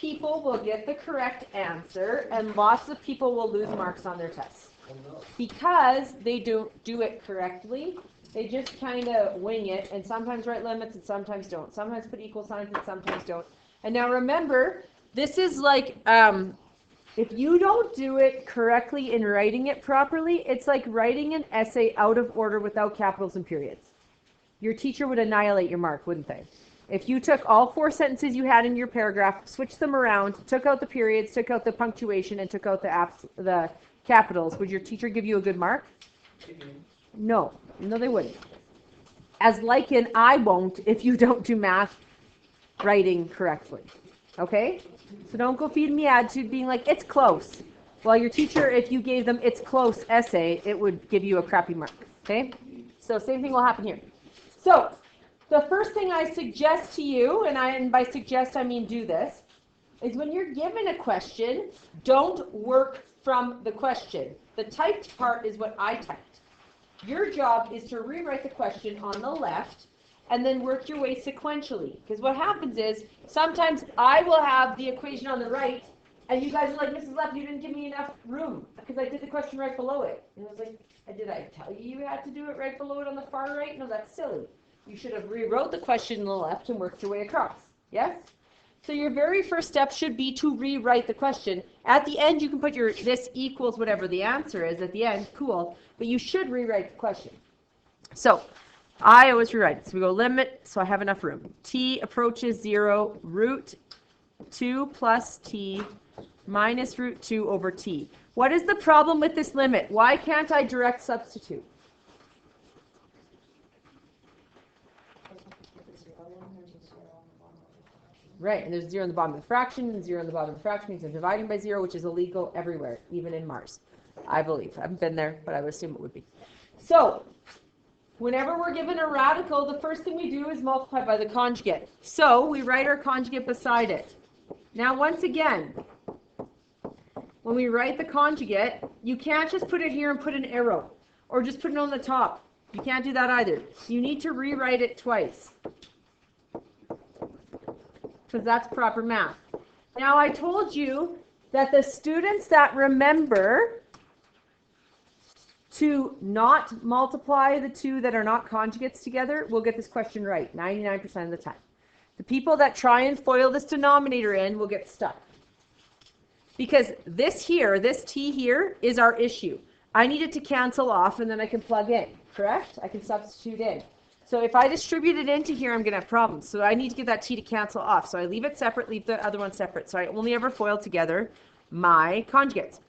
people will get the correct answer and lots of people will lose marks on their tests. Because they don't do it correctly, they just kind of wing it and sometimes write limits and sometimes don't. Sometimes put equal signs and sometimes don't. And now remember, this is like, if you don't do it correctly in writing it properly, it's like writing an essay out of order without capitals and periods. Your teacher would annihilate your mark, wouldn't they? If you took all 4 sentences you had in your paragraph, switched them around, took out the periods, took out the punctuation, and took out the capitals, would your teacher give you a good mark? No. No, they wouldn't. As like in I won't if you don't do math writing correctly. Okay? So don't go feeding me attitude being like, it's close. Well, your teacher, if you gave them it's close essay, it would give you a crappy mark. Okay? So same thing will happen here. So the first thing I suggest to you, and by suggest I mean do this, is when you're given a question, don't work from the question. The typed part is what I typed. Your job is to rewrite the question on the left and then work your way sequentially. Because what happens is sometimes I will have the equation on the right and you guys are like, Mrs. Lepp, you didn't give me enough room because I did the question right below it. And I was like, did I tell you had to do it right below it on the far right? No, that's silly. You should have rewrote the question on the left and worked your way across. Yes? So your very first step should be to rewrite the question. At the end, you can put your this equals whatever the answer is at the end. Cool. But you should rewrite the question. So I always rewrite it. So we go limit, so I have enough room. T approaches 0, root 2 plus t minus root 2 over t. What is the problem with this limit? Why can't I direct substitute? Right, and there's 0 in the bottom of the fraction, and 0 in the bottom of the fraction means I'm dividing by 0, which is illegal everywhere, even in Mars. I believe. I haven't been there, but I would assume it would be. So, whenever we're given a radical, the first thing we do is multiply by the conjugate. So, we write our conjugate beside it. Now, once again, when we write the conjugate, you can't just put it here and put an arrow, or just put it on the top. You can't do that either. You need to rewrite it twice, because that's proper math. Now, I told you that the students that remember to not multiply the two that are not conjugates together will get this question right 99% of the time. The people that try and FOIL this denominator in will get stuck. Because this here, this t here, is our issue. I need it to cancel off and then I can plug in, correct? I can substitute in. So if I distribute it into here, I'm going to have problems. So I need to get that t to cancel off. So I leave it separate, leave the other one separate. So I only ever FOIL together my conjugates.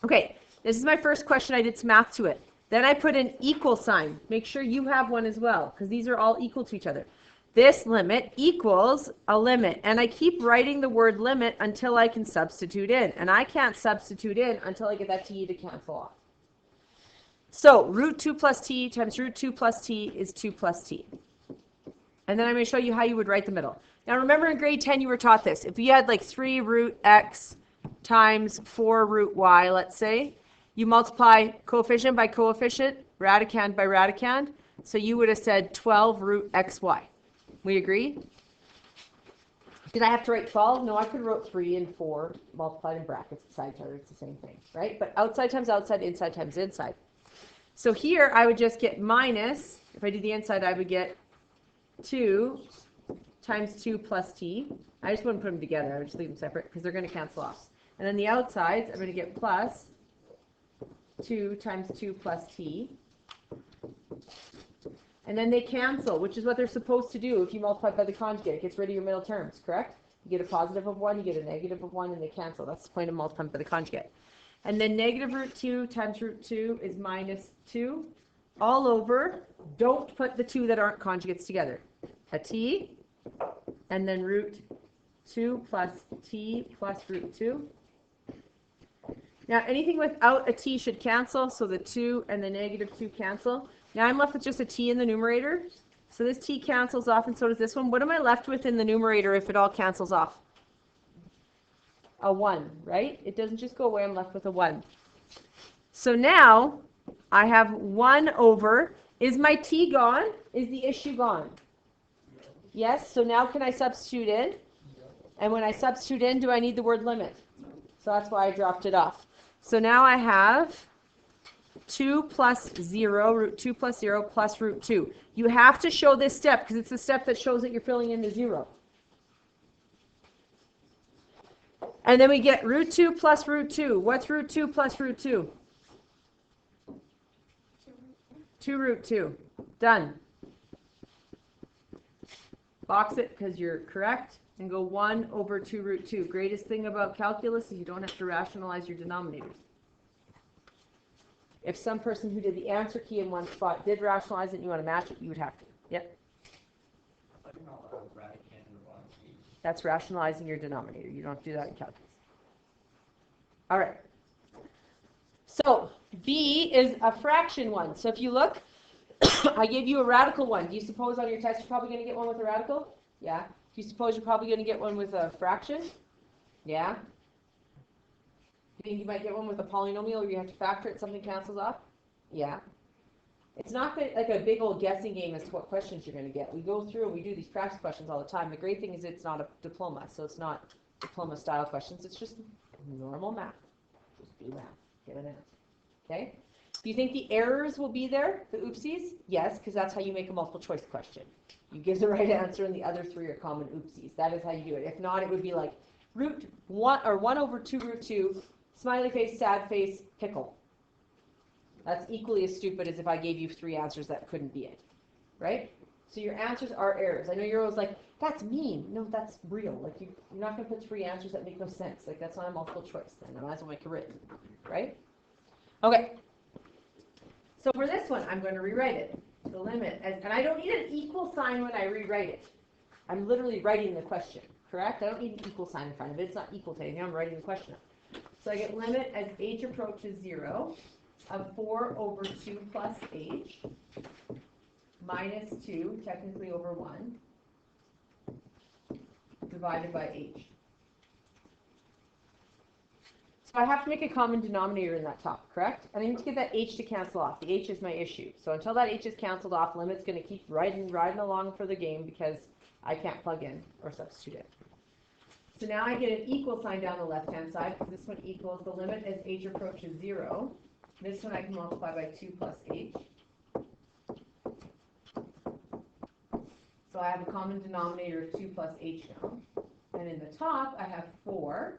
Okay, this is my first question. I did some math to it. Then I put an equal sign. Make sure you have one as well, because these are all equal to each other. This limit equals a limit. And I keep writing the word limit until I can substitute in. And I can't substitute in until I get that t to cancel off. So root 2 plus t times root 2 plus t is 2 plus t. And then I'm going to show you how you would write the middle. Now remember in grade 10 you were taught this. If you had like 3 root x times 4 root y, let's say, you multiply coefficient by coefficient, radicand by radicand. So you would have said 12 root xy. We agree? Did I have to write 12? No, I could have wrote 3 and 4 multiplied in brackets beside each other. It's the same thing, right? But outside times outside, inside times inside. So here I would just get minus, if I do the inside, I would get 2 times 2 plus t. I just wouldn't put them together. I would just leave them separate because they're going to cancel off. And then the outsides, I'm going to get plus 2 times 2 plus t. And then they cancel, which is what they're supposed to do if you multiply by the conjugate. It gets rid of your middle terms, correct? You get a positive of 1, you get a negative of 1, and they cancel. That's the point of multiplying by the conjugate. And then negative root 2 times root 2 is minus 2. All over, don't put the two that aren't conjugates together. A t, and then root 2 plus t plus root 2. Now, anything without a t should cancel, so the 2 and the negative 2 cancel. Now I'm left with just a t in the numerator. So this t cancels off, and so does this one. What am I left with in the numerator if it all cancels off? A 1, right? It doesn't just go away. I'm left with a 1. So now I have 1 over. Is my t gone? Is the issue gone? Yes. So now can I substitute in? And when I substitute in, do I need the word limit? So that's why I dropped it off. So now I have 2 plus 0, root 2 plus 0 plus root 2. You have to show this step because it's the step that shows that you're filling in the 0. And then we get root 2 plus root 2. What's root 2 plus root 2? 2 root 2. Done. Box it because you're correct and go 1 over 2 root 2. Greatest thing about calculus is you don't have to rationalize your denominators. If some person who did the answer key in one spot did rationalize it and you want to match it, you would have to. Yep. That's rationalizing your denominator. You don't have to do that in calculus. All right. So B is a fraction one. So if you look, I gave you a radical one. Do you suppose on your test you're probably going to get one with a radical? Yeah. Do you suppose you're probably going to get one with a fraction? Yeah. Do you think you might get one with a polynomial where you have to factor it, something cancels off? Yeah. It's not like a big old guessing game as to what questions you're going to get. We go through and we do these practice questions all the time. The great thing is it's not a diploma, so it's not diploma style questions. It's just normal math. Just do math. Get an answer. Okay? Do you think the errors will be there, the oopsies? Yes, because that's how you make a multiple choice question. You give the right answer and the other 3 are common oopsies. That is how you do it. If not, it would be like root 1 or 1 over 2 root 2, smiley face, sad face, pickle. That's equally as stupid as if I gave you 3 answers that couldn't be it, right? So your answers are errors. I know you're always like, that's mean. No, that's real. Like you're not going to put 3 answers that make no sense. Like that's not a multiple choice. Then I might as well make it written, right? Okay. So for this one, I'm going to rewrite it. The limit, and I don't need an equal sign when I rewrite it. I'm literally writing the question, correct? I don't need an equal sign in front of it. It's not equal to anything. I'm writing the question. So I get limit as h approaches 0. Of 4 over 2 plus h minus 2, technically over 1, divided by h. So I have to make a common denominator in that top, correct? And I need to get that h to cancel off. The h is my issue. So until that h is canceled off, limit's going to keep riding along for the game because I can't plug in or substitute it. So now I get an equal sign down the left-hand side because this one equals the limit as h approaches 0. This one I can multiply by 2 plus h. So I have a common denominator of 2 plus h now. And in the top, I have 4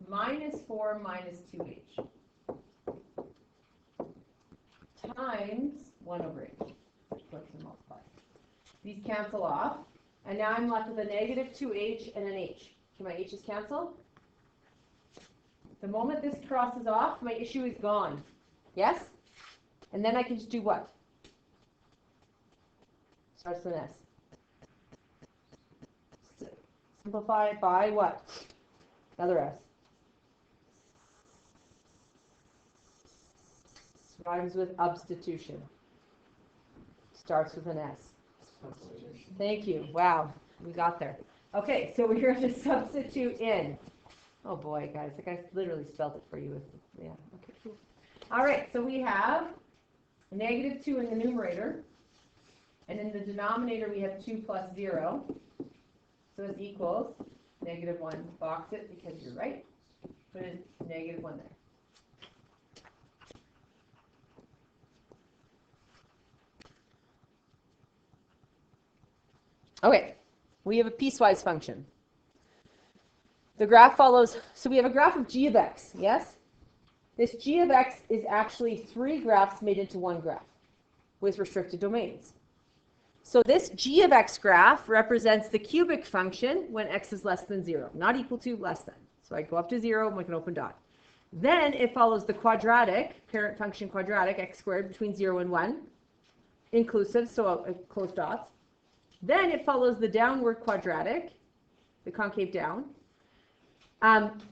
minus 4 minus 2h times 1 over h. Flips and multiply. These cancel off. And now I'm left with a negative 2h and an h. Can my h's cancel? The moment this crosses off, my issue is gone. Yes? And then I can just do what? Starts with an S. Simplify it by what? Another S. Rhymes with substitution. Starts with an S. Thank you. Wow. We got there. Okay, so we're going to substitute in. Oh boy, guys, the guy literally spelled it for you. Yeah, okay, cool. All right, so we have a negative 2 in the numerator, and in the denominator we have 2 plus 0. So it equals negative 1. Box it because you're right. Put in negative 1 there. Okay, we have a piecewise function. The graph follows, so we have a graph of g of x, yes? This g of x is actually 3 graphs made into 1 graph with restricted domains. So this g of x graph represents the cubic function when x is less than 0, not equal to, less than. So I go up to 0 and make an open dot. Then it follows the quadratic, parent function quadratic, x squared between 0 and 1, inclusive, so close dots. Then it follows the downward quadratic, the concave down.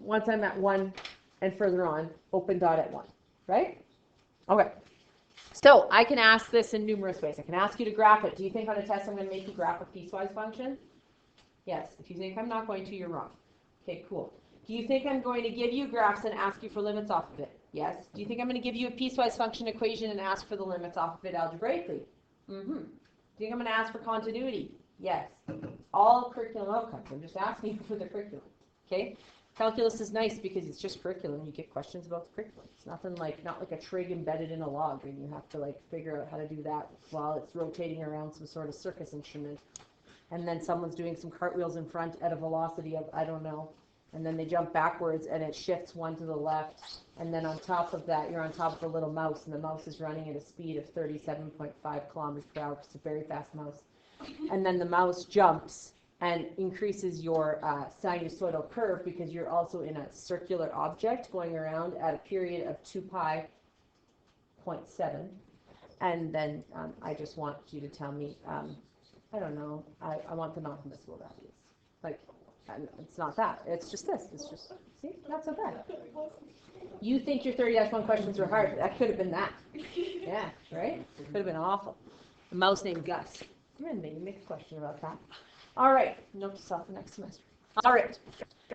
Once I'm at 1 and further on, open dot at 1, right? Okay. So I can ask this in numerous ways. I can ask you to graph it. Do you think on a test I'm going to make you graph a piecewise function? Yes. If you think I'm not going to, you're wrong. Okay, cool. Do you think I'm going to give you graphs and ask you for limits off of it? Yes. Do you think I'm going to give you a piecewise function equation and ask for the limits off of it algebraically? Mm-hmm. Do you think I'm going to ask for continuity? Yes. all curriculum outcomes. I'm just asking for the curriculum, okay? Calculus is nice because it's just curriculum. You get questions about the curriculum. It's nothing like, not like a trig embedded in a log and you have to like figure out how to do that while it's rotating around some sort of circus instrument. And then someone's doing some cartwheels in front at a velocity of, I don't know, and then they jump backwards and it shifts one to the left. And then on top of that, you're on top of a little mouse and the mouse is running at a speed of 37.5 kilometers per hour. It's a very fast mouse. And then the mouse jumps and increases your sinusoidal curve because you're also in a circular object going around at a period of 2 pi 0.7. And then I just want you to tell me, I don't know, I want the non-permissible values. Like, it's not that. It's just this. It's just, see, not so bad. You think your 30-1 questions were hard. That could have been that. Yeah, right? It could have been awful. A mouse named Gus. I'm going to make a question about that. All right. Note to self for next semester. All right.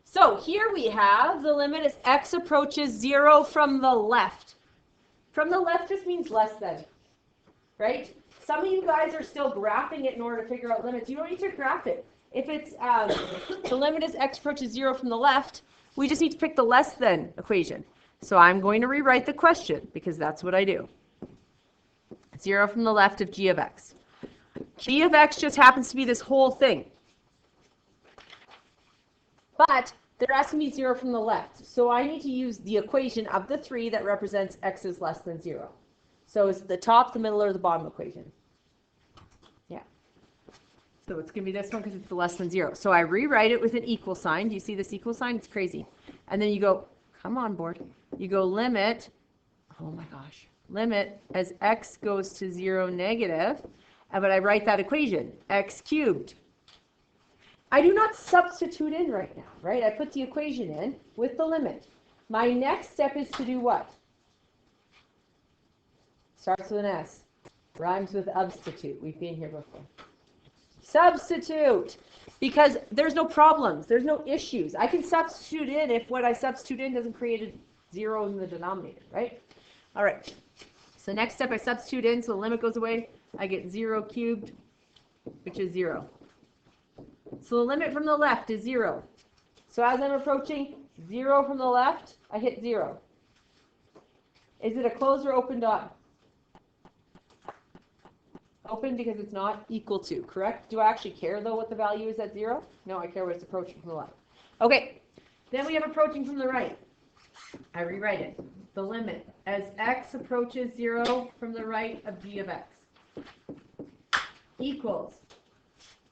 So here we have the limit as x approaches 0 from the left. From the left just means less than, right? Some of you guys are still graphing it in order to figure out limits. You don't need to graph it. If it's the limit as x approaches 0 from the left, we just need to pick the less than equation. So I'm going to rewrite the question because that's what I do. 0 from the left of g of x. G of x just happens to be this whole thing. But they're asking me 0 from the left. So I need to use the equation of the 3 that represents x is less than 0. So it's the top, the middle, or the bottom equation. Yeah. So it's going to be this one because it's the less than 0. So I rewrite it with an equal sign. Do you see this equal sign? It's crazy. And then you go, come on, board. You go limit, oh my gosh, limit as x goes to 0 negative. But I write that equation, x cubed. I do not substitute in right now, right? I put the equation in with the limit. My next step is to do what? Starts with an S. Rhymes with substitute. We've been here before. Substitute. Because there's no problems. There's no issues. I can substitute in if what I substitute in doesn't create a 0 in the denominator, right? All right. So next step, I substitute in, so the limit goes away. I get 0 cubed, which is 0. So the limit from the left is 0. So as I'm approaching 0 from the left, I hit 0. Is it a closed or open dot? Open because it's not equal to, correct? Do I actually care, though, what the value is at 0? No, I care what it's approaching from the left. Okay, then we have approaching from the right. I rewrite it. The limit as x approaches 0 from the right of g of x equals,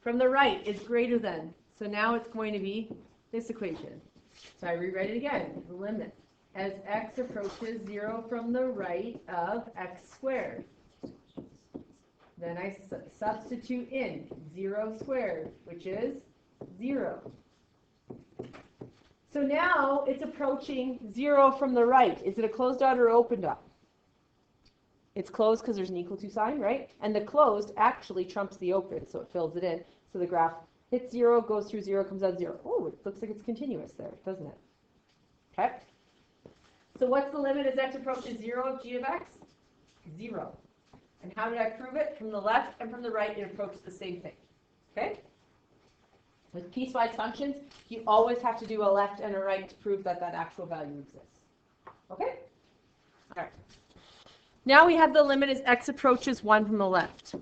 from the right is greater than, so now it's going to be this equation. So I rewrite it again. The limit as x approaches 0 from the right of x squared. Then I substitute in 0 squared, which is 0. So now it's approaching 0 from the right. Is it a closed dot or open dot? It's closed because there's an equal to sign, right? And the closed actually trumps the open, so it fills it in. So the graph hits 0, goes through 0, comes out 0. Oh, it looks like it's continuous there, doesn't it? Okay. So what's the limit as x approaches 0 of g of x? 0. And how did I prove it? From the left and from the right, it approaches the same thing. Okay? With piecewise functions, you always have to do a left and a right to prove that that actual value exists. Okay? All right. Now we have the limit as x approaches 1 from the left.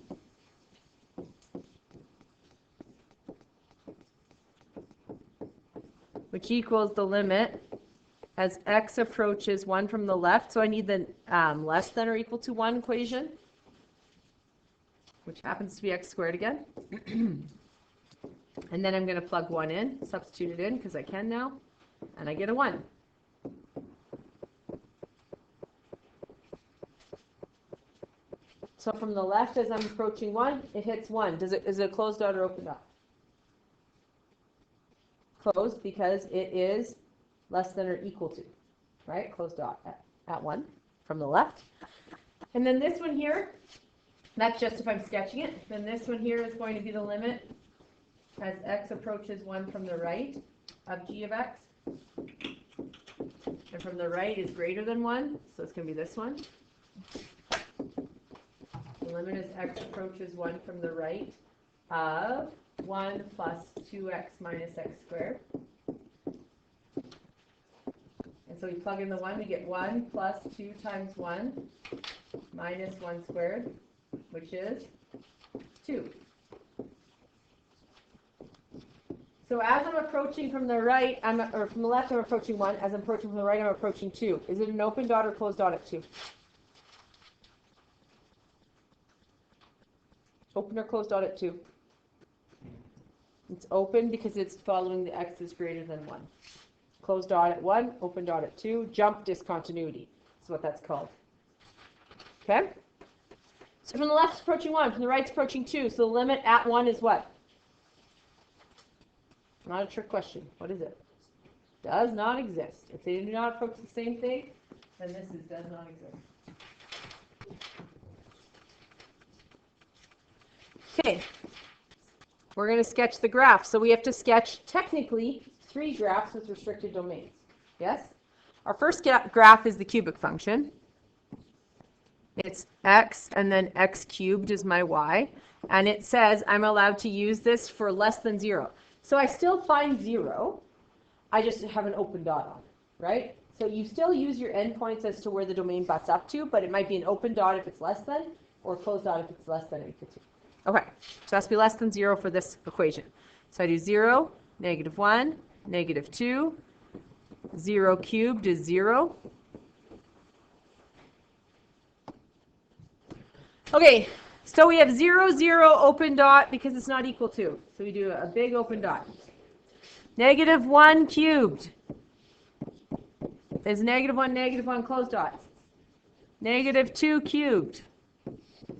Which equals the limit as x approaches 1 from the left. So I need the less than or equal to 1 equation, which happens to be x squared again. And then I'm going to plug 1 in, substitute it in because I can now, and I get a 1. So from the left, as I'm approaching 1, it hits 1. Is it a closed dot or open dot? Closed because it is less than or equal to, right? Closed dot at 1 from the left. And then this one here, that's just if I'm sketching it. Then this one here is going to be the limit as x approaches 1 from the right of g of x. And from the right is greater than 1, so it's going to be this one. The limit as x approaches 1 from the right of 1 plus 2x minus x squared. And so we plug in the 1, we get 1 plus 2 times 1 minus 1 squared, which is 2. So as I'm approaching from the right, or from the left, I'm approaching 1. As I'm approaching from the right, I'm approaching 2. Is it an open dot or closed dot at 2? Open or closed dot at 2? It's open because it's following the x is greater than 1. Closed dot at 1, open dot at 2, jump discontinuity. That's what that's called. Okay? So from the left, it's approaching 1. From the right, it's approaching 2. So the limit at 1 is what? Not a trick question. What is it? Does not exist. If they do not approach the same thing, then this does not exist. Okay. We're going to sketch the graph. So we have to sketch, technically, 3 graphs with restricted domains. Yes? Our first graph is the cubic function. It's x, and then x cubed is my y. And it says I'm allowed to use this for less than 0. So I still find 0. I just have an open dot on it, right? So you still use your endpoints as to where the domain butts up to, but it might be an open dot if it's less than, or a closed dot if it's less than or equal to. Okay, so it has to be less than 0 for this equation. So I do 0, -1, -2, 0 cubed is 0. Okay, so we have 0, 0, open dot because it's not equal to. So we do a big open dot. -1 cubed is -1, -1, closed dot. -2 cubed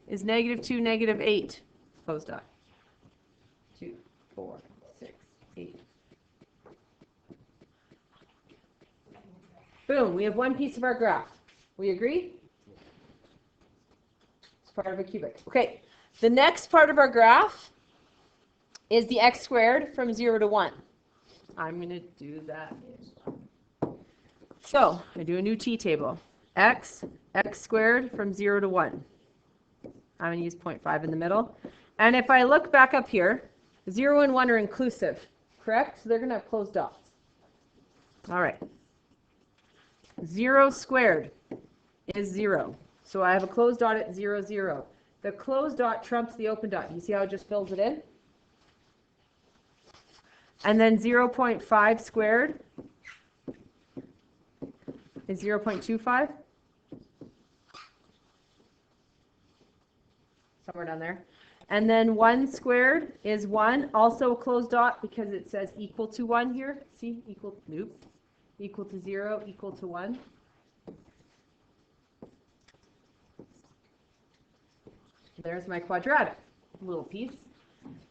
is -2, -8, closed dot. 2, 4, 6, 8. Boom, we have one piece of our graph. We agree? It's part of a cubic. Okay, the next part of our graph is the x squared from 0 to 1. I'm going to do that. So I do a new t-table. X squared from 0 to 1. I'm going to use 0.5 in the middle. And if I look back up here, 0 and 1 are inclusive, correct? So they're going to have closed dots. All right. 0 squared is 0. So I have a closed dot at 0, 0. The closed dot trumps the open dot. You see how it just fills it in? And then 0.5 squared is 0.25. Somewhere down there. And then 1 squared is 1, also a closed dot because it says equal to 1 here. See, equal to 0, equal to 1. There's my quadratic little piece.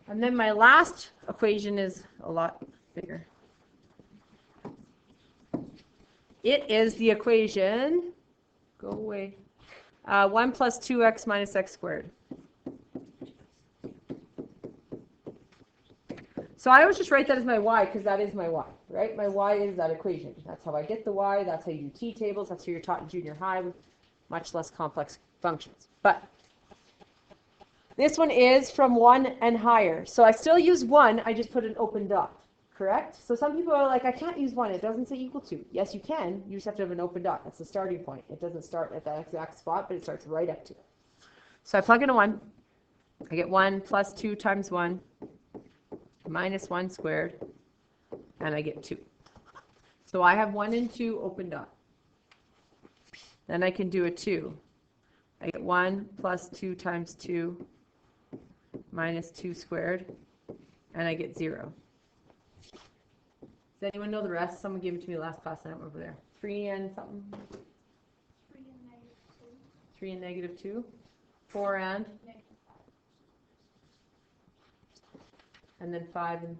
And then my last equation is a lot bigger. It is the equation, go away, 1 plus 2x minus x squared. So I always just write that as my y because that is my y, right? My y is that equation. That's how I get the y. That's how you do t-tables. That's how you're taught in junior high with much less complex functions. But this one is from 1 and higher. So I still use 1. I just put an open dot, correct? So some people are like, I can't use 1. It doesn't say equal to. Yes, you can. You just have to have an open dot. That's the starting point. It doesn't start at that exact spot, but it starts right up to it. So I plug in a 1. I get 1 plus 2 times 1 minus 1 squared, and I get 2. So I have 1 and 2 open dot. Then I can do a 2. I get 1 plus 2 times 2 minus 2 squared, and I get 0. Does anyone know the rest? Someone gave it to me last class, and I'm over there. 3 and something? 3 and negative 2. 4 and? And then 5 and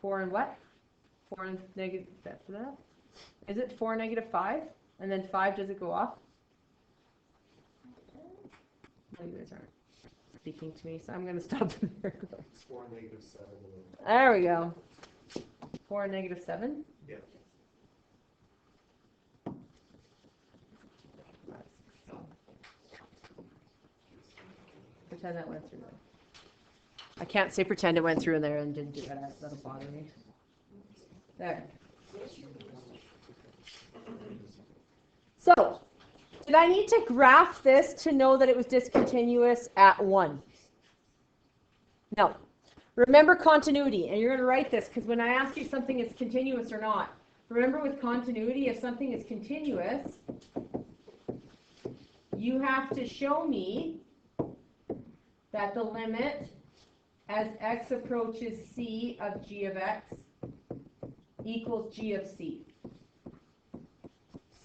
4 and what? 4 and negative, is it 4 negative 5? And then 5, does it go off? No, you guys aren't speaking to me, so I'm going to stop there. 4 negative 7. There we go. 4 and negative 7? Yeah. Pretend that went through there. I can't say pretend it went through in there and didn't do that. That'll bother me. There. So, did I need to graph this to know that it was discontinuous at 1? No. Remember continuity, and you're going to write this because when I ask you something is continuous or not, remember with continuity, if something is continuous, you have to show me that the limit as x approaches c of g of x equals g of c.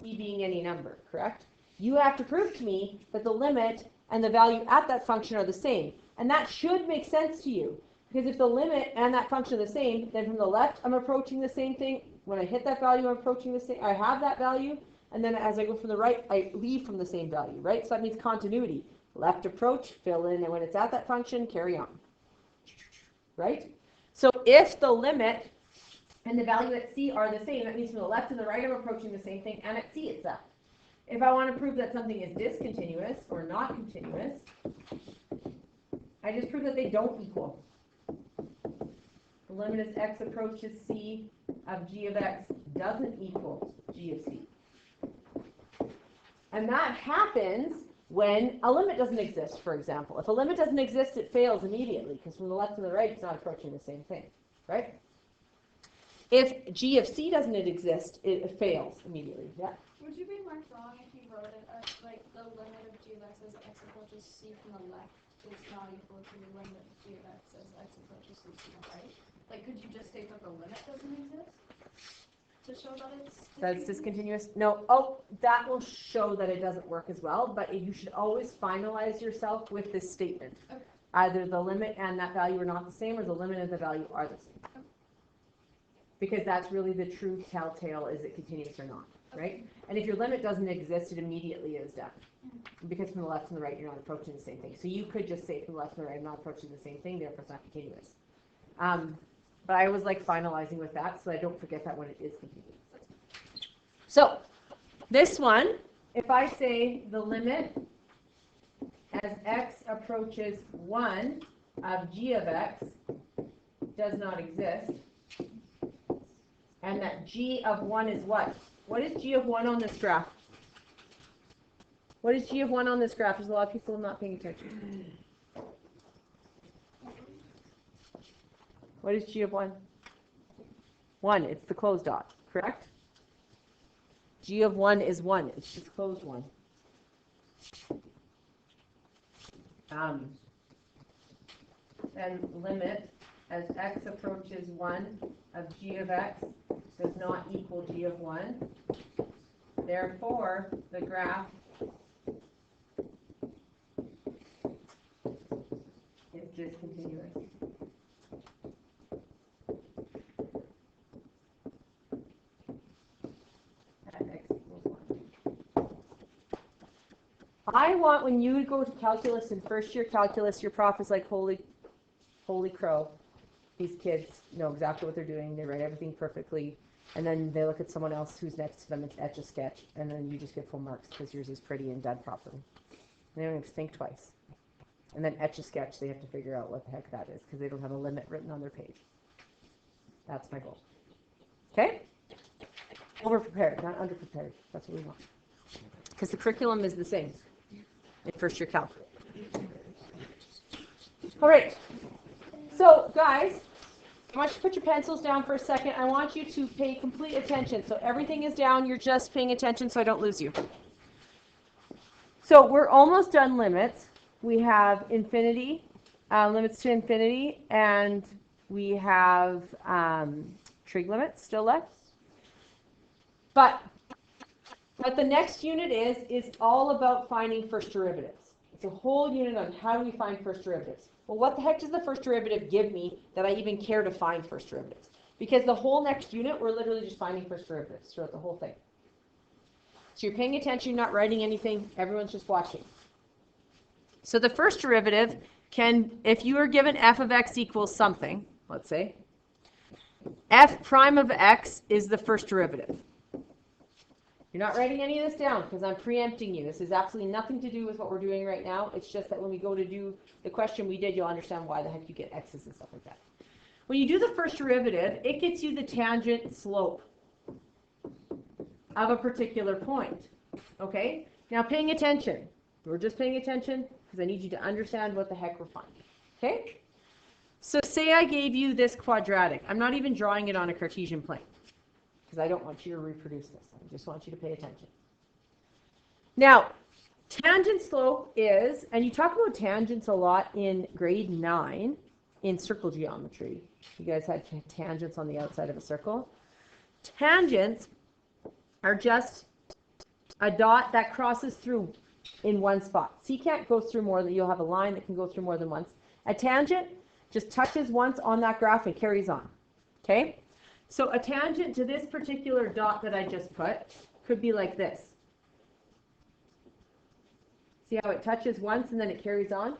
C being any number, correct? You have to prove to me that the limit and the value at that function are the same. And that should make sense to you. Because if the limit and that function are the same, then from the left, I'm approaching the same thing. When I hit that value, I'm approaching the same. I have that value. And then as I go from the right, I leave from the same value, right? So that means continuity. Left approach, fill in, and when it's at that function, carry on. Right? So if the limit and the value at c are the same, that means from the left and the right, I'm approaching the same thing, and at c it's that. If I want to prove that something is discontinuous or not continuous, I just prove that they don't equal. The limit as x approaches c of g of x doesn't equal g of c. And that happens when a limit doesn't exist, for example. If a limit doesn't exist, it fails immediately, because from the left and the right, it's not approaching the same thing, right? If g of c doesn't exist, it fails immediately. Yeah? Would you be marked wrong if you wrote it as, like, the limit of g of x as x approaches c from the left is not equal to the limit of g of x as x approaches c from the right? Like, could you just state that the limit doesn't exist to show that it's discontinuous? That's discontinuous? No. Oh, that will show that it doesn't work as well, but you should always finalize yourself with this statement. Okay. Either the limit and that value are not the same, or the limit and the value are the same. Okay. Because that's really the true telltale, is it continuous or not, right? And if your limit doesn't exist, it immediately is done. Because from the left and the right, you're not approaching the same thing. So you could just say from the left and the right, I'm not approaching the same thing, therefore it's not continuous. But I always like finalizing with that so I don't forget that when it is continuous. So this one, if I say the limit as x approaches 1 of g of x does not exist, and that g of 1 is what? What is g of 1 on this graph? What is g of 1 on this graph? There's a lot of people not paying attention. What is g of 1? 1, it's the closed dot, correct? G of 1 is 1, it's just closed 1. And limit as x approaches 1 of g of x does not equal g of 1. Therefore, the graph is discontinuous. I want, when you go to calculus in first year calculus, your prof is like, holy crow, these kids know exactly what they're doing, they write everything perfectly, and then they look at someone else who's next to them, it's Etch-a-Sketch, and then you just get full marks because yours is pretty and done properly. And they don't even think twice. And then Etch-a-Sketch, they have to figure out what the heck that is because they don't have a limit written on their page. That's my goal. Okay? Over-prepared, not under-prepared. That's what we want. Because the curriculum is the same in first year calc. All right. So, guys, I want you to put your pencils down for a second. I want you to pay complete attention. So everything is down. You're just paying attention so I don't lose you. So we're almost done limits. We have infinity, limits to infinity, and we have trig limits still left. But what the next unit is all about finding first derivatives. It's a whole unit on how do we find first derivatives. Well, what the heck does the first derivative give me that I even care to find first derivatives? Because the whole next unit, we're literally just finding first derivatives throughout the whole thing. So you're paying attention, you're not writing anything, everyone's just watching. So the first derivative can, if you are given f of x equals something, let's say, f prime of x is the first derivative. You're not writing any of this down because I'm preempting you. This has absolutely nothing to do with what we're doing right now. It's just that when we go to do the question we did, you'll understand why the heck you get x's and stuff like that. When you do the first derivative, it gets you the tangent slope of a particular point. Okay? Now paying attention. We're just paying attention because I need you to understand what the heck we're finding. Okay? So say I gave you this quadratic. I'm not even drawing it on a Cartesian plane because I don't want you to reproduce this. I just want you to pay attention. Now, tangent slope is, and you talk about tangents a lot in grade 9 in circle geometry. You guys had tangents on the outside of a circle. Tangents are just a dot that crosses through in one spot. Secant goes through more than, you'll have a line that can go through more than once. A tangent just touches once on that graph and carries on. Okay? So a tangent to this particular dot that I just put could be like this. See how it touches once and then it carries on?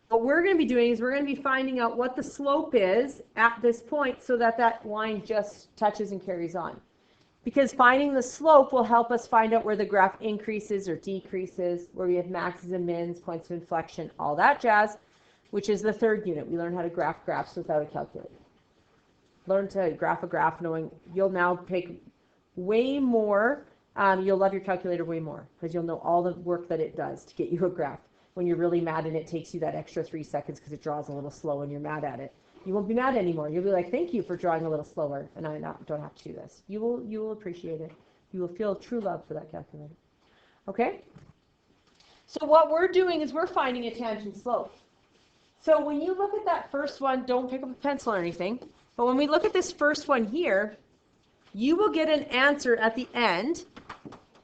What we're going to be doing is we're going to be finding out what the slope is at this point so that that line just touches and carries on. Because finding the slope will help us find out where the graph increases or decreases, where we have maxes and mins, points of inflection, all that jazz, which is the third unit. We learn how to graph graphs without a calculator. Learn to graph a graph knowing you'll now take way more, you'll love your calculator way more because you'll know all the work that it does to get you a graph. When you're really mad and it takes you that extra 3 seconds because it draws a little slow and you're mad at it. You won't be mad anymore. You'll be like, thank you for drawing a little slower, and I don't have to do this. You will appreciate it. You will feel true love for that calculator. Okay? So what we're doing is we're finding a tangent slope. So when you look at that first one, don't pick up a pencil or anything, but when we look at this first one here, you will get an answer at the end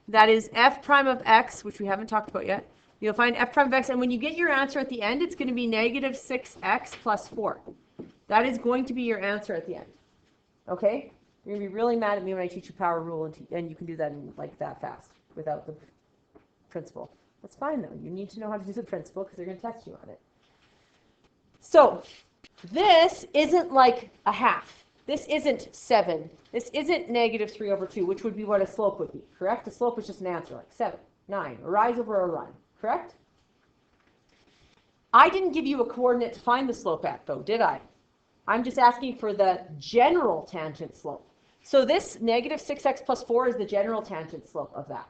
that is f prime of x, which we haven't talked about yet. You'll find f prime of x, and when you get your answer at the end, it's going to be negative 6x plus 4. That is going to be your answer at the end. Okay? You're going to be really mad at me when I teach you power rule, and you can do that in like that fast without the principle. That's fine, though. You need to know how to do the principle because they're going to test you on it. So this isn't like a half. This isn't 7. This isn't negative 3 over 2, which would be what a slope would be, correct? A slope is just an answer, like 7, 9, a rise over a run, correct? I didn't give you a coordinate to find the slope at, though, did I? I'm just asking for the general tangent slope. So this negative 6x plus 4 is the general tangent slope of that.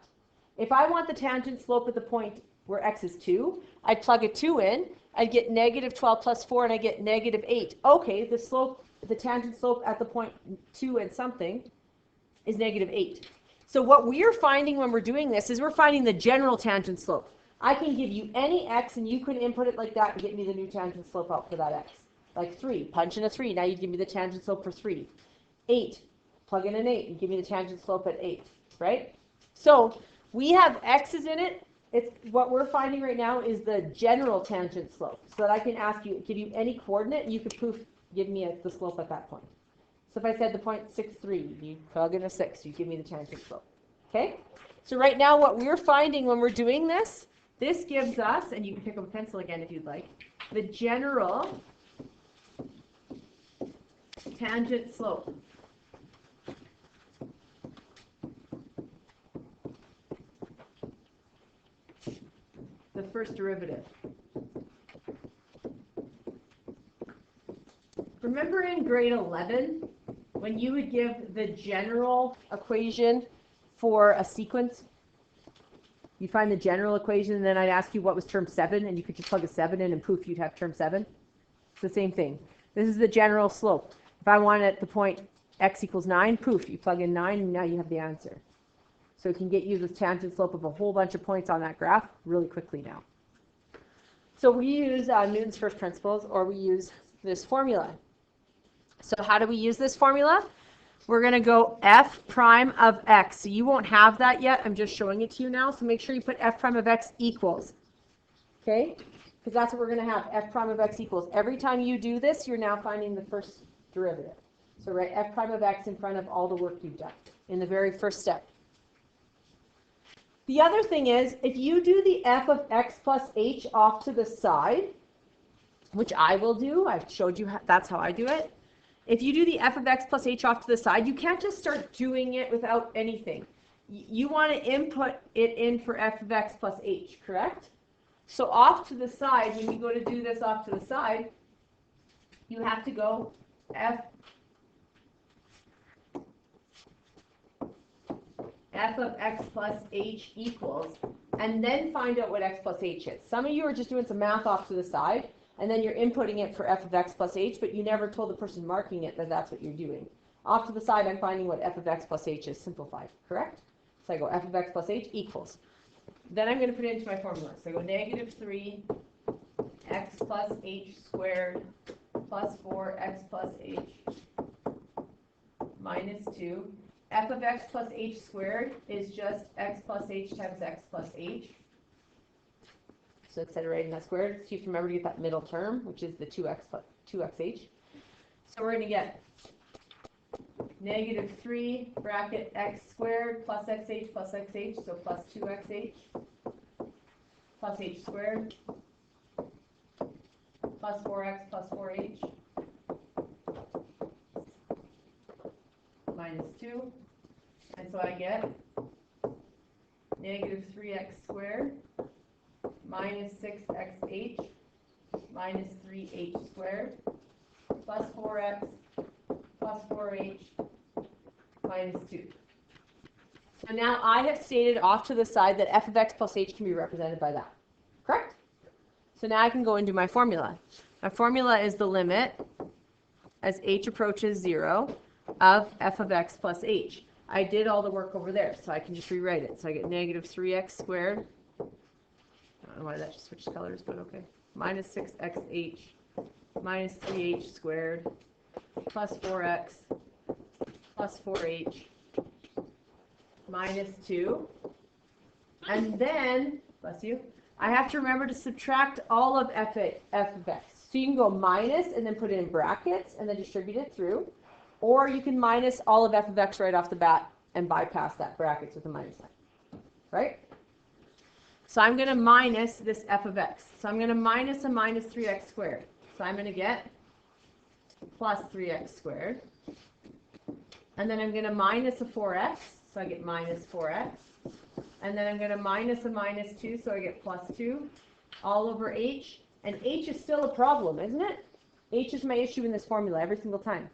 If I want the tangent slope at the point where x is 2, I'd plug a 2 in, I'd get negative 12 plus 4, and I get negative 8. Okay, the slope, the tangent slope at the point 2 and something is negative 8. So what we're finding when we're doing this is we're finding the general tangent slope. I can give you any x, and you could input it like that and get me the new tangent slope out for that x. Like 3, punch in a 3. Now you give me the tangent slope for 3. 8, plug in an 8 and give me the tangent slope at 8, right? So we have x's in it. It's what we're finding right now is the general tangent slope. So that I can ask you, give you any coordinate, and you could give me the slope at that point. So if I said the point 6, 3, you plug in a 6, you give me the tangent slope. Okay? So right now what we're finding when we're doing this gives us, and you can pick up a pencil again if you'd like, the general tangent slope. The first derivative. Remember in grade 11 when you would give the general equation for a sequence? You find the general equation, and then I'd ask you what was term 7, and you could just plug a 7 in, and poof, you'd have term 7. It's the same thing. This is the general slope. If I want at the point x equals 9, poof, you plug in 9, and now you have the answer. So it can get you the tangent slope of a whole bunch of points on that graph really quickly now. So we use Newton's first principles, or we use this formula. So how do we use this formula? We're going to go f prime of x. So you won't have that yet. I'm just showing it to you now. So make sure you put f prime of x equals. Okay? Because that's what we're going to have, f prime of x equals. Every time you do this, you're now finding the first derivative. So write f prime of x in front of all the work you've done in the very first step. The other thing is, if you do the f of x plus h off to the side, which I will do, I've showed you that's how I do it. If you do the f of x plus h off to the side, you can't just start doing it without anything. you want to input it in for f of x plus h, correct? So off to the side, when you go to do this off to the side, you have to go f of x plus h equals, and then find out what x plus h is. Some of you are just doing some math off to the side, and then you're inputting it for f of x plus h, but you never told the person marking it that that's what you're doing. Off to the side, I'm finding what f of x plus h is simplified, correct? So I go f of x plus h equals. Then I'm going to put it into my formula. So I go negative 3 x plus h squared plus 4x plus h minus 2. F of x plus h squared is just x plus h times x plus h. So instead of writing that squared, so you have to remember to get that middle term, which is the 2x plus 2xh. So we're going to get negative 3 bracket x squared plus xh plus xh, so plus 2xh plus h squared plus 4x plus 4h minus 2. And so I get negative 3x squared minus 6xh minus 3h squared plus 4x plus 4h minus 2. So now I have stated off to the side that f of x plus h can be represented by that. Correct? So now I can go and do my formula. My formula is the limit as h approaches 0 of f of x plus h. I did all the work over there, so I can just rewrite it. So I get negative 3x squared. I don't know why that just switched colors, but okay. Minus 6xh minus 3h squared plus 4x plus 4h minus 2. And then, bless you, I have to remember to subtract all of f of x. So you can go minus and then put it in brackets and then distribute it through. Or you can minus all of f of x right off the bat and bypass that brackets with a minus sign. Right? So I'm going to minus this f of x. So I'm going to minus a minus 3x squared. So I'm going to get plus 3x squared. And then I'm going to minus a 4x. So I get minus 4x. And then I'm going to minus a minus 2. So I get plus 2 all over h. And h is still a problem, isn't it? H is my issue in this formula every single time.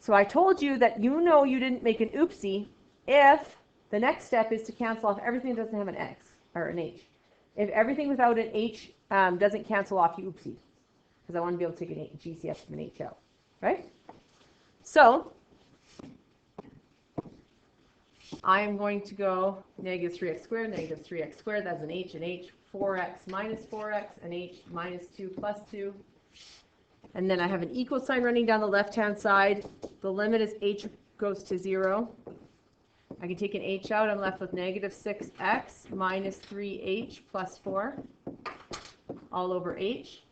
So I told you that you know you didn't make an oopsie if the next step is to cancel off everything that doesn't have an x or an h. If everything without an h doesn't cancel off, you oopsie. Because I want to be able to take a GCF from an h out. Right? So I am going to go negative 3x squared, that's an h, 4x minus 4x, an h minus 2 plus 2. And then I have an equal sign running down the left-hand side. The limit as h goes to 0. I can take an h out. I'm left with negative 6x minus 3h plus 4 all over h.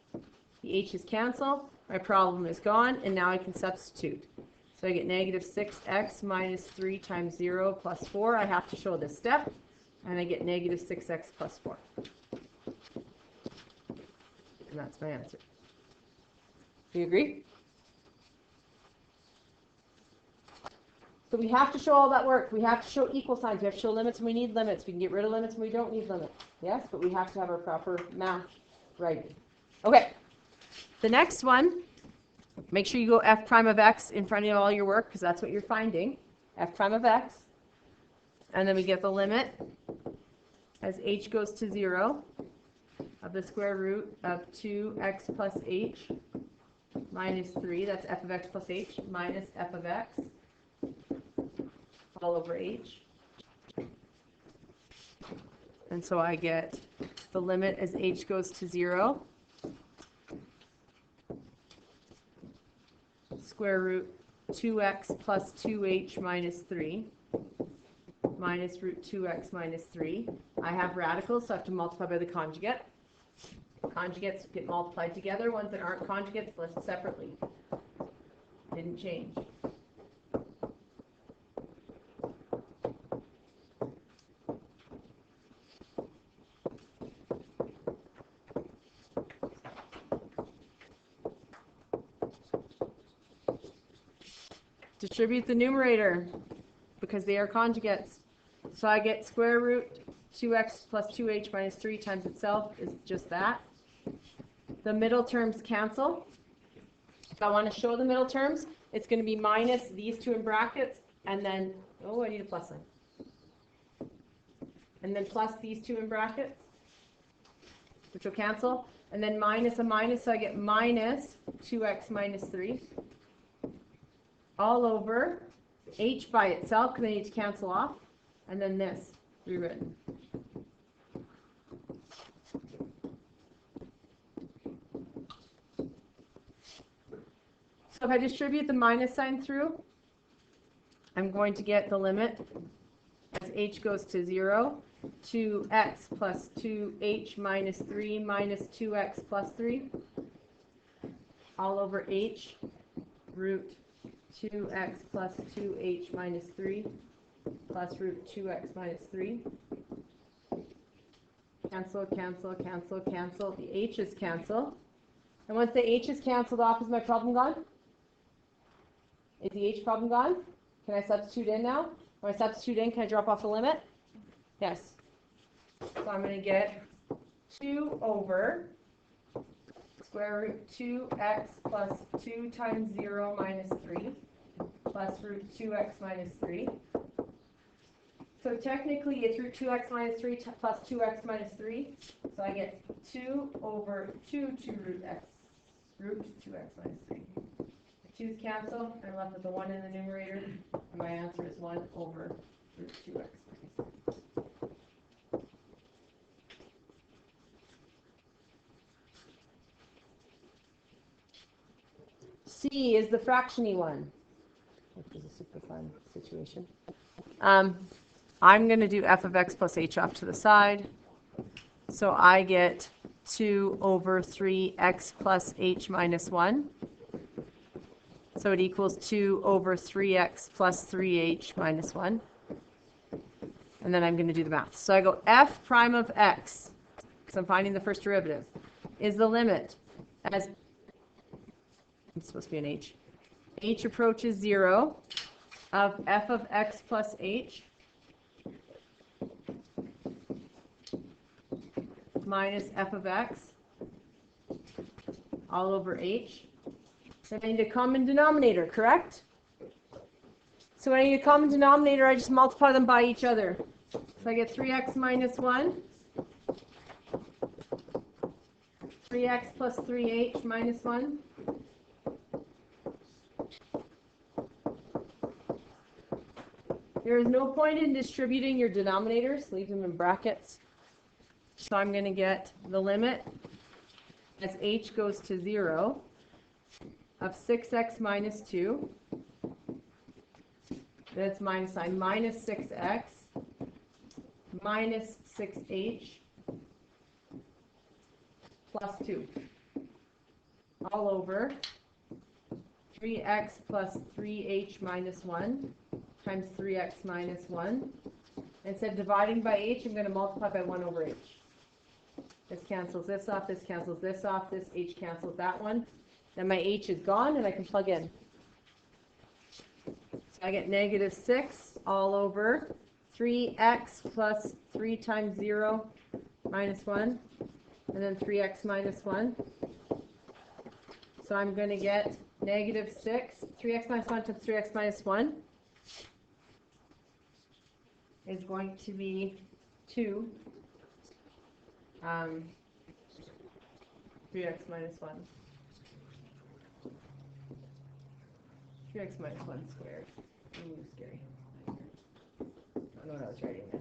The h's cancel. My problem is gone, and now I can substitute. So I get negative 6x minus 3 times 0 plus 4. I have to show this step, and I get negative 6x plus 4. And that's my answer. Do you agree? So we have to show all that work. We have to show equal signs. We have to show limits when we need limits. We can get rid of limits when we don't need limits. Yes, but we have to have our proper math right. Okay. The next one, make sure you go f prime of x in front of all your work because that's what you're finding. F prime of x. And then we get the limit as h goes to 0 of the square root of 2x plus h minus 3, that's f of x plus h, minus f of x all over h. And so I get the limit as h goes to 0, square root 2x plus 2h minus 3, minus root 2x minus 3. I have radicals, so I have to multiply by the conjugate. Conjugates get multiplied together. Ones that aren't conjugates, listed separately. Didn't change. Distribute the numerator because they are conjugates. So I get square root 2x plus 2h minus 3 times itself is just that. The middle terms cancel. If I want to show the middle terms, it's going to be minus these two in brackets, and then, oh, I need a plus sign. And then plus these two in brackets, which will cancel. And then minus a minus, so I get minus 2x minus 3 all over h by itself, because I need to cancel off, and then this rewritten. So if I distribute the minus sign through, I'm going to get the limit as h goes to 0 to x plus 2h minus 3 minus 2x plus 3 all over h root 2x plus 2h minus 3 plus root 2x minus 3. Cancel, cancel, cancel, cancel. The h's cancel. And once the h is canceled off, is my problem gone? Is the h problem gone? Can I substitute in now? When I substitute in, can I drop off the limit? Yes. So I'm going to get 2 over square root 2x plus 2 times 0 minus 3 plus root 2x minus 3. So technically it's root 2x minus 3 plus 2x minus 3. So I get 2 over 2 to root 2x minus 3. The 2's cancel. I'm left with the 1 in the numerator. And my answer is 1 over root 2x minus 3. C is the fractiony one, which is a super fun situation. I'm going to do f of x plus h off to the side. So I get 2 over 3x plus h minus 1. So it equals 2 over 3x plus 3h minus 1. And then I'm going to do the math. So I go f prime of x, because I'm finding the first derivative, is the limit as it's supposed to be an h approaches 0 of f of x plus h minus f of x all over h. So I need a common denominator, correct? So when I need a common denominator, I just multiply them by each other. So I get 3x minus 1, 3x plus 3h minus 1. There is no point in distributing your denominators. Leave them in brackets. So I'm going to get the limit as h goes to 0 of 6x minus 2. That's minus sign. Minus 6x minus 6h plus 2 all over 3x plus 3h minus 1 times 3x minus 1. Instead of dividing by h, I'm going to multiply by 1 over h. This cancels this off, this cancels this off, this h cancels that one. Then my h is gone, and I can plug in. So I get negative 6 all over 3x plus 3 times 0 minus 1, and then 3x minus 1. So I'm going to get negative 6, 3x minus 1 times 3x minus 1. Is going to be 2 3x minus 1. 3x minus 1 squared. Ooh, scary. I don't know what I was writing there.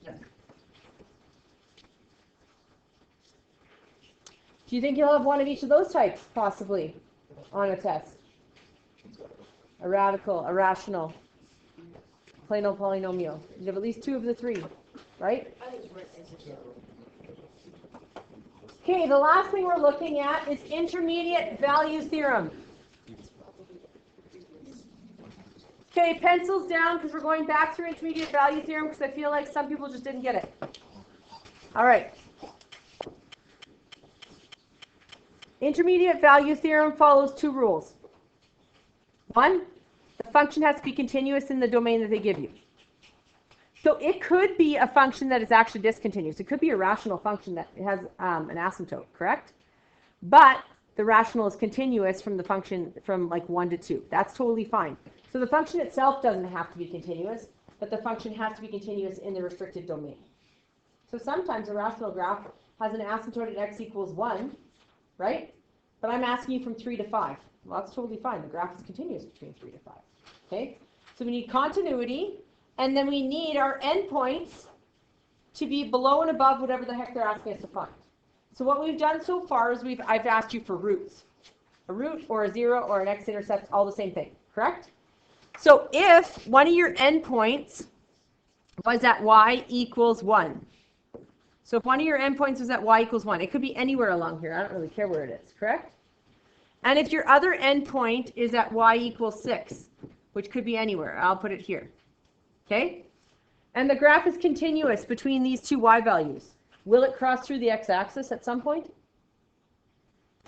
Yeah. Do you think you'll have one of each of those types, possibly, on a test? A radical, a rational, plain old polynomial. You have at least 2 of the 3, right? Okay, the last thing we're looking at is intermediate value theorem. Okay, pencils down because we're going back through intermediate value theorem because I feel like some people just didn't get it. All right. Intermediate value theorem follows 2 rules. 1, The function has to be continuous in the domain that they give you. So it could be a function that is actually discontinuous. It could be a rational function that has an asymptote, correct? But the rational is continuous from the function from like 1 to 2. That's totally fine. So the function itself doesn't have to be continuous, but the function has to be continuous in the restricted domain. So sometimes a rational graph has an asymptote at x equals 1, right? But I'm asking you from 3 to 5. Well, that's totally fine. The graph is continuous between 3 to 5. Okay? So we need continuity, and then we need our endpoints to be below and above whatever the heck they're asking us to find. So what we've done so far is I've asked you for roots. A root or a 0 or an x-intercept, all the same thing, correct? So if one of your endpoints was at y equals 1, so if one of your endpoints was at y equals 1, it could be anywhere along here. I don't really care where it is, correct? And if your other endpoint is at y equals 6, which could be anywhere, I'll put it here, okay? And the graph is continuous between these two y values. Will it cross through the x-axis at some point?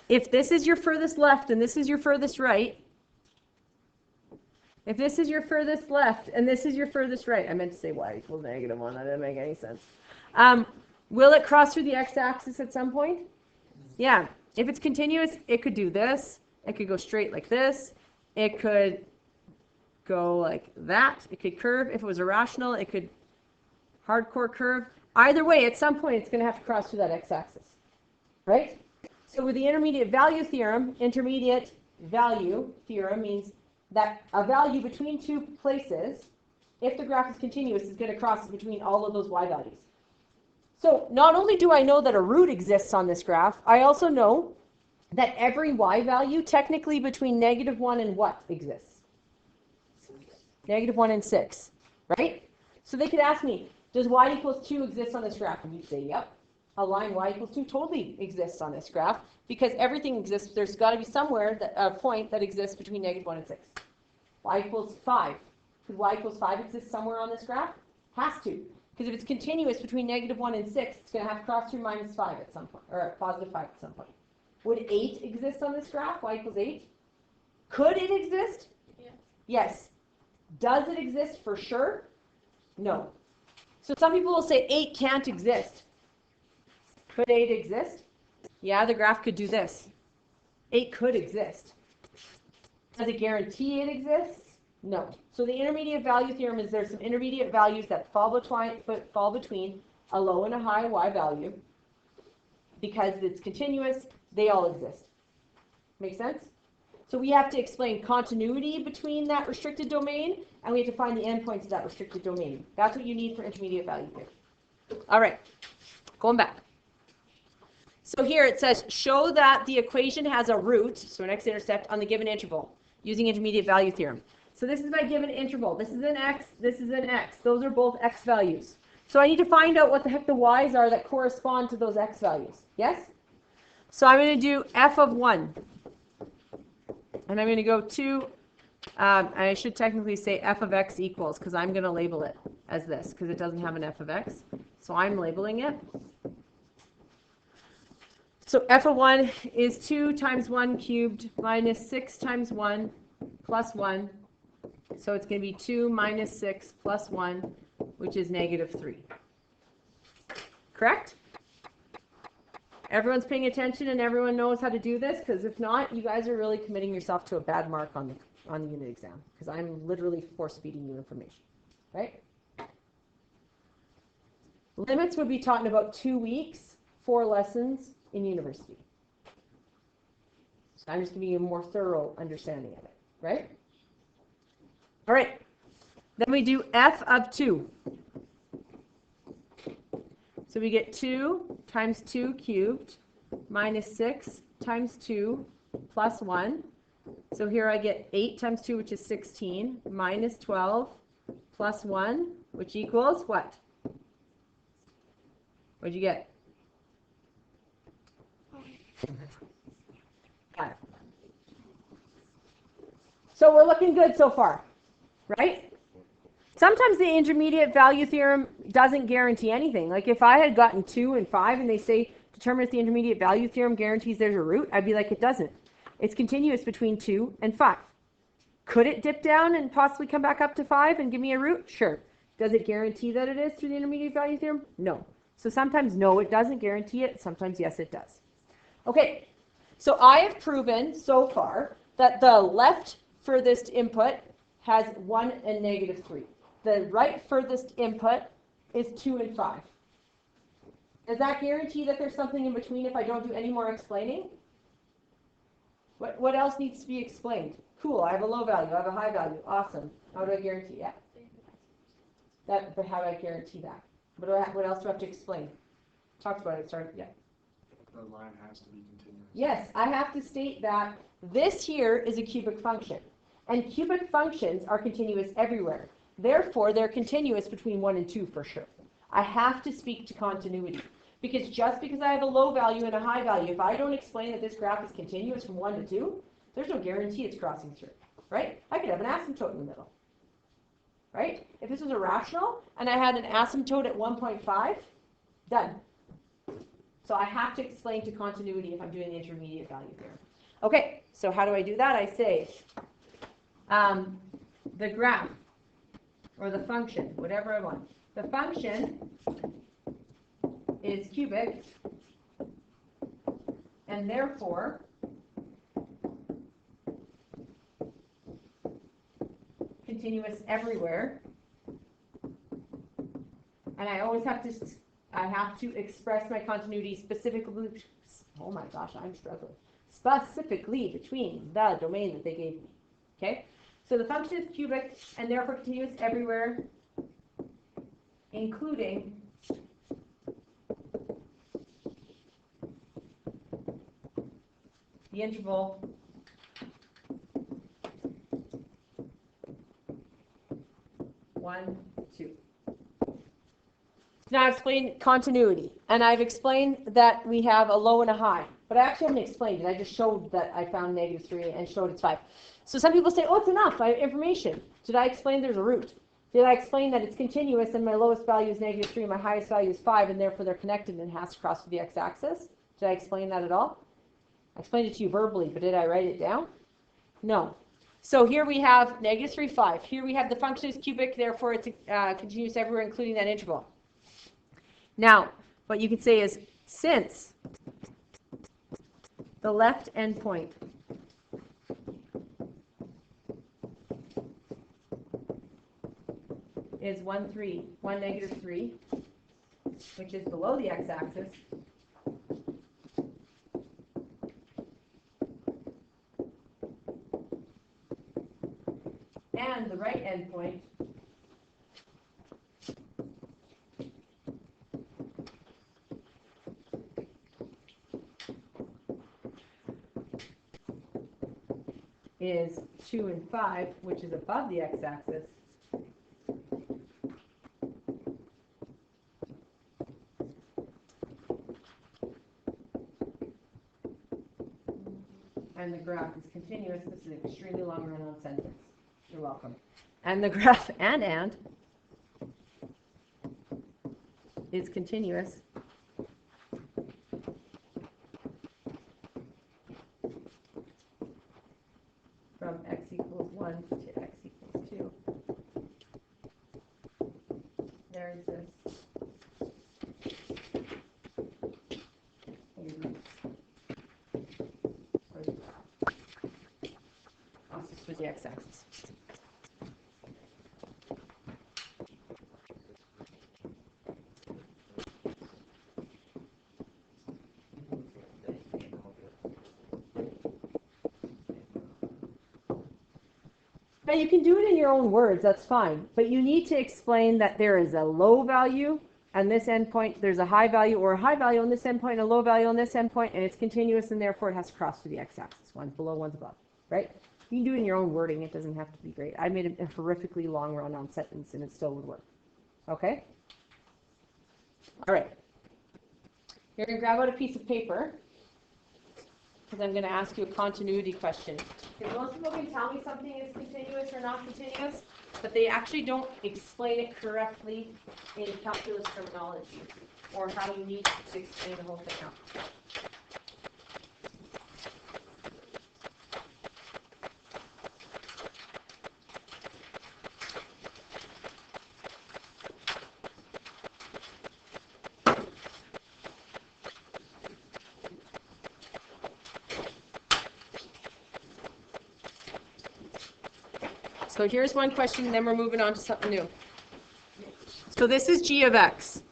If this is your furthest left and this is your furthest right, if this is your furthest left and this is your furthest right, I meant to say y equals -1, that didn't make any sense. Will it cross through the x-axis at some point? Yeah. If it's continuous, it could do this. It could go straight like this. It could go like that. It could curve. If it was irrational, it could hardcore curve. Either way, at some point, it's going to have to cross through that x-axis, right? So with the intermediate value theorem means that a value between two places, if the graph is continuous, is going to cross between all of those y values. So not only do I know that a root exists on this graph, I also know that every y value technically between -1 and what exists? -1 and 6, right? So they could ask me, does y equals 2 exist on this graph? And you'd say, yep. A line y equals 2 totally exists on this graph because everything exists. There's got to be somewhere, a point that exists between -1 and 6. Y equals 5. Could y equals 5 exist somewhere on this graph? Has to. Because if it's continuous between -1 and 6, it's going to have to cross through -5 at some point, or at +5 at some point. Would 8 exist on this graph? Y equals 8? Could it exist? Yeah. Yes. Does it exist for sure? No. So some people will say 8 can't exist. Could 8 exist? Yeah, the graph could do this. 8 could exist. Does it guarantee it exists? No. So the intermediate value theorem is there's some intermediate values that fall between a low and a high y value. Because it's continuous, they all exist. Make sense? So we have to explain continuity between that restricted domain, and we have to find the endpoints of that restricted domain. That's what you need for intermediate value theorem. All right, going back. So here it says, show that the equation has a root, so an x-intercept, on the given interval, using intermediate value theorem. So this is my given interval. This is an x, this is an x. Those are both x values. So I need to find out what the heck the y's are that correspond to those x values. Yes? So I'm going to do f of 1. And I'm going to go to, I should technically say f of x equals, because I'm going to label it as this, because it doesn't have an f of x. So I'm labeling it. So f of 1 is 2 times 1 cubed minus 6 times 1 plus 1. So it's going to be 2 minus 6 plus 1, which is -3. Correct? Everyone's paying attention and everyone knows how to do this, because if not, you guys are really committing yourself to a bad mark on the unit exam, because I'm literally force-feeding you information, right? Limits would be taught in about 2 weeks, 4 lessons in university. So I'm just giving you a more thorough understanding of it, right? All right, then we do f of 2. So we get 2 times 2 cubed minus 6 times 2 plus 1. So here I get 8 times 2, which is 16, minus 12 plus 1, which equals what? What'd you get? Got it. So we're looking good so far, right? Sometimes the intermediate value theorem doesn't guarantee anything. Like if I had gotten 2 and 5 and they say determine if the intermediate value theorem guarantees there's a root, I'd be like, it doesn't. It's continuous between 2 and 5. Could it dip down and possibly come back up to 5 and give me a root? Sure. Does it guarantee that it is through the intermediate value theorem? No. So sometimes no, it doesn't guarantee it. Sometimes yes, it does. Okay, so I have proven so far that the left furthest input has 1 and -3. The right furthest input is 2 and 5. Does that guarantee that there's something in between if I don't do any more explaining? What else needs to be explained? Cool, I have a low value, I have a high value. Awesome. How do I guarantee that? But how do I guarantee that? What else do I have to explain? Talked about it, sorry. Yeah. The line has to be continuous. Yes, I have to state that this here is a cubic function. And cubic functions are continuous everywhere. Therefore, they're continuous between 1 and 2 for sure. I have to speak to continuity. Because just because I have a low value and a high value, if I don't explain that this graph is continuous from 1 to 2, there's no guarantee it's crossing through, right? I could have an asymptote in the middle, right? If this was a rational and I had an asymptote at 1.5, done. So I have to explain to continuity if I'm doing the intermediate value theorem. Okay, so how do I do that? I say the graph or the function, whatever I want. The function is cubic, and therefore continuous everywhere. And I always have to express my continuity specifically. Oh my gosh, I'm struggling. Specifically between the domain that they gave me. Okay, so the function is cubic and therefore continuous everywhere, including the interval one, 2. Now I've explained continuity, and I've explained that we have a low and a high, but I actually haven't explained it. I just showed that I found -3 and showed it's 5. So some people say, oh, it's enough, I have information. Did I explain there's a root? Did I explain that it's continuous and my lowest value is -3, my highest value is 5, and therefore they're connected and has to cross with the x-axis? Did I explain that at all? I explained it to you verbally, but did I write it down? No. So here we have -3, 5. Here we have the function is cubic, therefore it's continuous everywhere, including that interval. Now, what you can say is, since the left endpoint is 1, 3, 1, -3, which is below the x-axis, and the right endpoint is 2 and 5, which is above the x-axis, and the graph is continuous. This is an extremely long run-on sentence. You're welcome. And the graph and is continuous from x equals 1 to x equals 2. There exists a root. Also for the x-axis. Now you can do it in your own words, that's fine, but you need to explain that there is a low value on this endpoint, there's a high value or a high value on this endpoint, and a low value on this endpoint, and it's continuous, and therefore it has to cross through the x-axis. One's below, one's above, right? You can do it in your own wording, it doesn't have to be great. I made a horrifically long run-on sentence, and it still would work. Okay? All right. You're going to grab out a piece of paper, because I'm going to ask you a continuity question. Because most people can tell me something is continuous or not continuous, but they actually don't explain it correctly in calculus terminology, or how you need to explain the whole thing out. So here's one question, then we're moving on to something new. So this is g of x.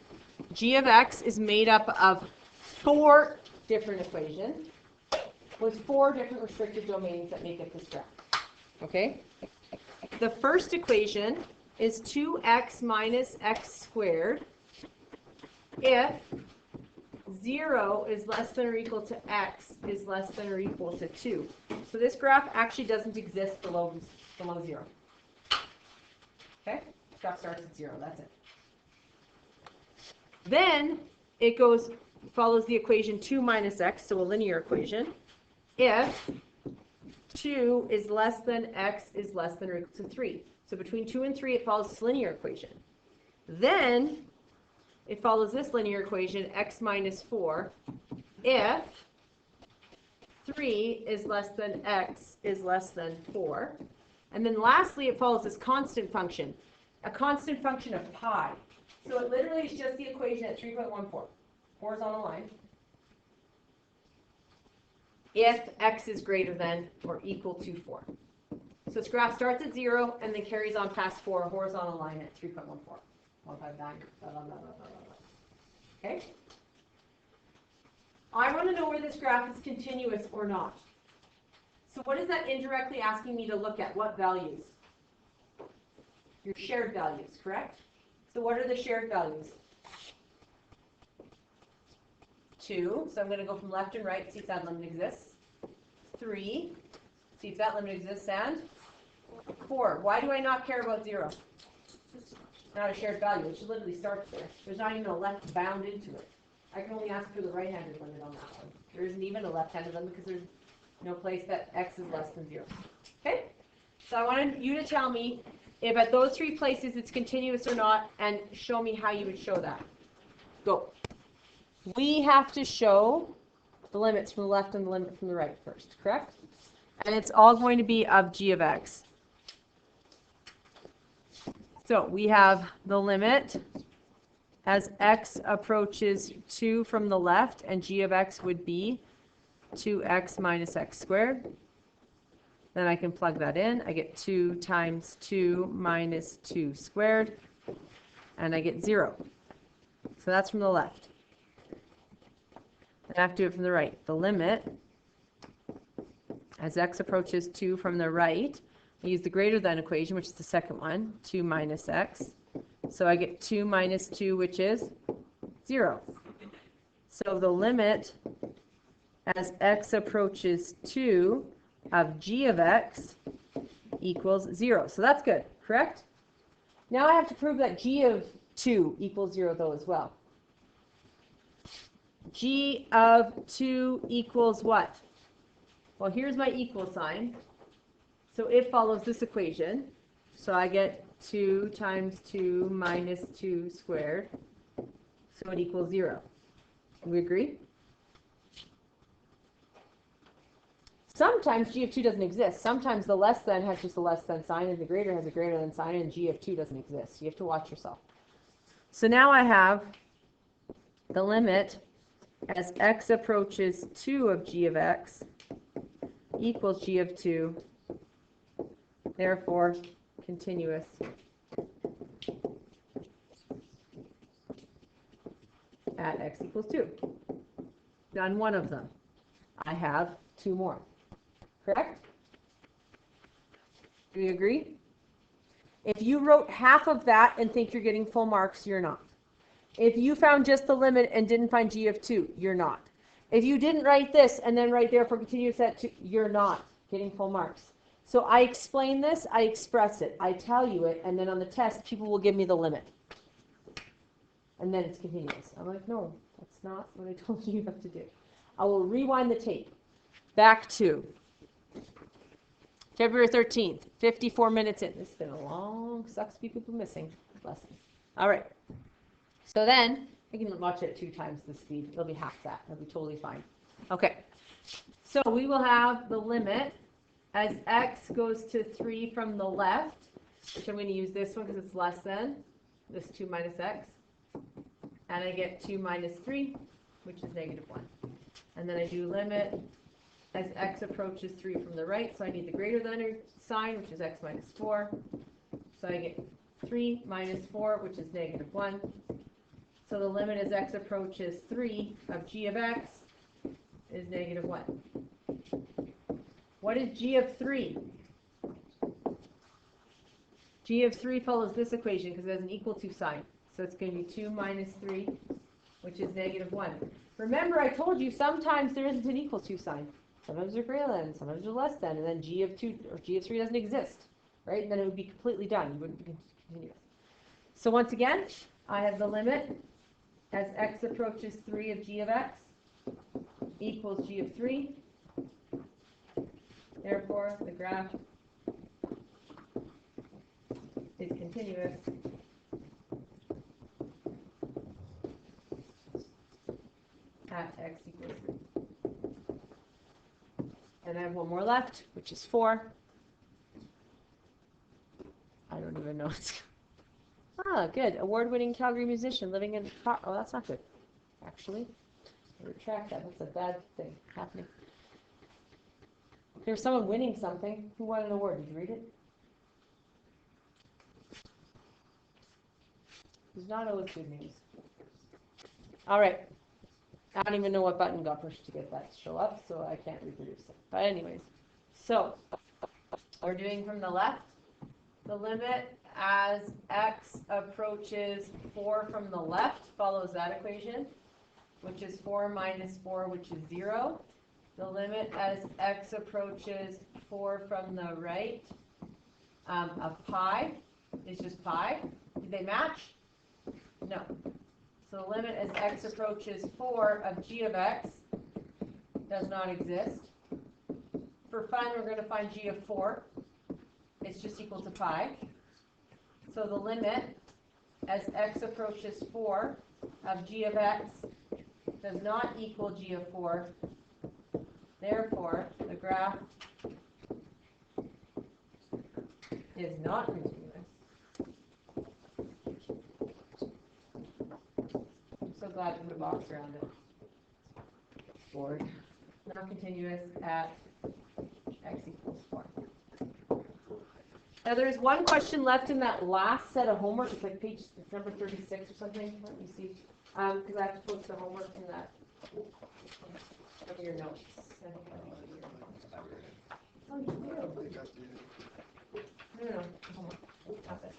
G of x is made up of 4 different equations with 4 different restricted domains that make up this graph. Okay? The first equation is 2x minus x squared if 0 is less than or equal to x is less than or equal to 2. So this graph actually doesn't exist below 0. Okay? This graph starts at 0. That's it. Then it follows the equation 2 minus x, so a linear equation, if 2 is less than x is less than or equal to 3. So between 2 and 3, it follows this linear equation. Then it follows this linear equation, x minus 4, if 3 is less than x is less than 4. And then lastly, it follows this constant function, a constant function of pi. So it literally is just the equation at 3.14, horizontal line, if x is greater than or equal to 4. So this graph starts at 0 and then carries on past 4, a horizontal line at 3.14. 159, blah, blah, blah, blah, blah, blah. Okay? I want to know where this graph is continuous or not. So what is that indirectly asking me to look at? What values? Your shared values, correct? So what are the shared values? 2, so I'm going to go from left and right, see if that limit exists. 3, see if that limit exists, and 4. Why do I not care about 0? Not a shared value. It should literally start there. There's not even a left bound into it. I can only ask for the right-handed limit on that one. There isn't even a left-handed limit because there's no place that x is less than 0. Okay? So I wanted you to tell me if at those 3 places it's continuous or not, and show me how you would show that. Go. We have to show the limits from the left and the limit from the right first, correct? And it's all going to be of g of x. So we have the limit as x approaches 2 from the left, and g of x would be 2x minus x squared. Then I can plug that in. I get 2 times 2 minus 2 squared, and I get 0. So that's from the left. And I have to do it from the right. The limit as x approaches 2 from the right, I use the greater than equation, which is the second one, 2 minus x. So I get 2 minus 2, which is 0. So the limit as x approaches 2 of g of x equals 0. So that's good, correct? Now I have to prove that g of 2 equals 0, though, as well. G of 2 equals what? Well, here's my equal sign. So it follows this equation. So I get 2 times 2 minus 2 squared. So it equals 0. We agree? Sometimes g of 2 doesn't exist. Sometimes the less than has just a less than sign, and the greater has a greater than sign, and g of 2 doesn't exist. You have to watch yourself. So now I have the limit as x approaches 2 of g of x equals g of 2, therefore continuous. At x equals 2. Done one of them. I have 2 more. Correct? Do you agree? If you wrote half of that and think you're getting full marks, you're not. If you found just the limit and didn't find g of 2, you're not. If you didn't write this and then write there for continuous at 2, you're not getting full marks. So I explain this, I express it, I tell you it, and then on the test, people will give me the limit. And then it's continuous. I'm like, no, that's not what I told you have to do. I will rewind the tape. Back to February 13th, 54 minutes in. This has been a long, sucks to be people missing lesson. All right. So then, I can watch it 2 times the speed. It'll be half that. It'll be totally fine. Okay. So we will have the limit as x goes to 3 from the left, which I'm going to use this one because it's less than this 2 minus x. And I get 2 minus 3, which is -1. And then I do limit as x approaches 3 from the right, so I need the greater than sign, which is x minus 4. So I get 3 minus 4, which is negative 1. So the limit as x approaches 3 of g of x is negative 1. What is g of 3? G of 3 follows this equation because it has an equal to sign. So it's going to be 2 minus 3, which is negative 1. Remember, I told you sometimes there isn't an equal to sign. Sometimes they're greater than, sometimes they're less than, and then g of 2 or g of 3 doesn't exist, right? And then it would be completely done. You wouldn't be continuous. So once again, I have the limit as x approaches 3 of g of x equals g of 3. Therefore, the graph is continuous at x equals 3. And I have one more left, which is 4. I don't even know. Ah, good. Award-winning Calgary musician living in... Oh, that's not good, actually. I retract that. That's a bad thing happening. There's someone winning something. Who won an award? Did you read it? It's not always good news. All right. I don't even know what button got pushed to get that to show up, so I can't reproduce it. But anyways, so we're doing from the left. The limit as x approaches 4 from the left follows that equation, which is 4 minus 4, which is 0. The limit as x approaches 4 from the right of pi is just pi. Did they match? No. So the limit as x approaches 4 of g of x does not exist. For fun, we're going to find g of 4. It's just equal to pi. So the limit as x approaches 4 of g of x does not equal g of 4. Therefore, the graph is not continuous. I'm so glad to put a box around it. Board. Not continuous at x equals 4. Now there's one question left in that last set of homework. It's like page number 36 or something. Let me see. Because I have to post the homework in that. Of your notes. Oh, you do? No. Hold on. Stop it.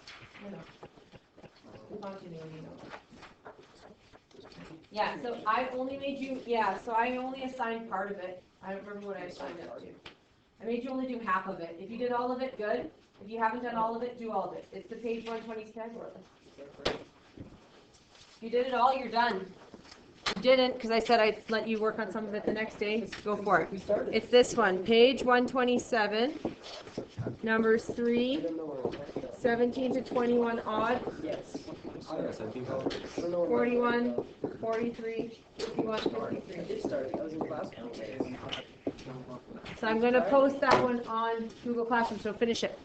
No. Continuity notes. Yeah, so I only made you, so I only assigned part of it. I don't remember what I assigned it to. I made you only do half of it. If you did all of it, good. If you haven't done all of it, do all of it. It's the page 120 schedule. If you did it all, you're done. If you didn't, because I said I'd let you work on some of it the next day, go for it. It's this one, page 127, numbers 3, 17 to 21 odd. Yes. 41, 43, 51, 53. So I'm going to post that one on Google Classroom, so finish it.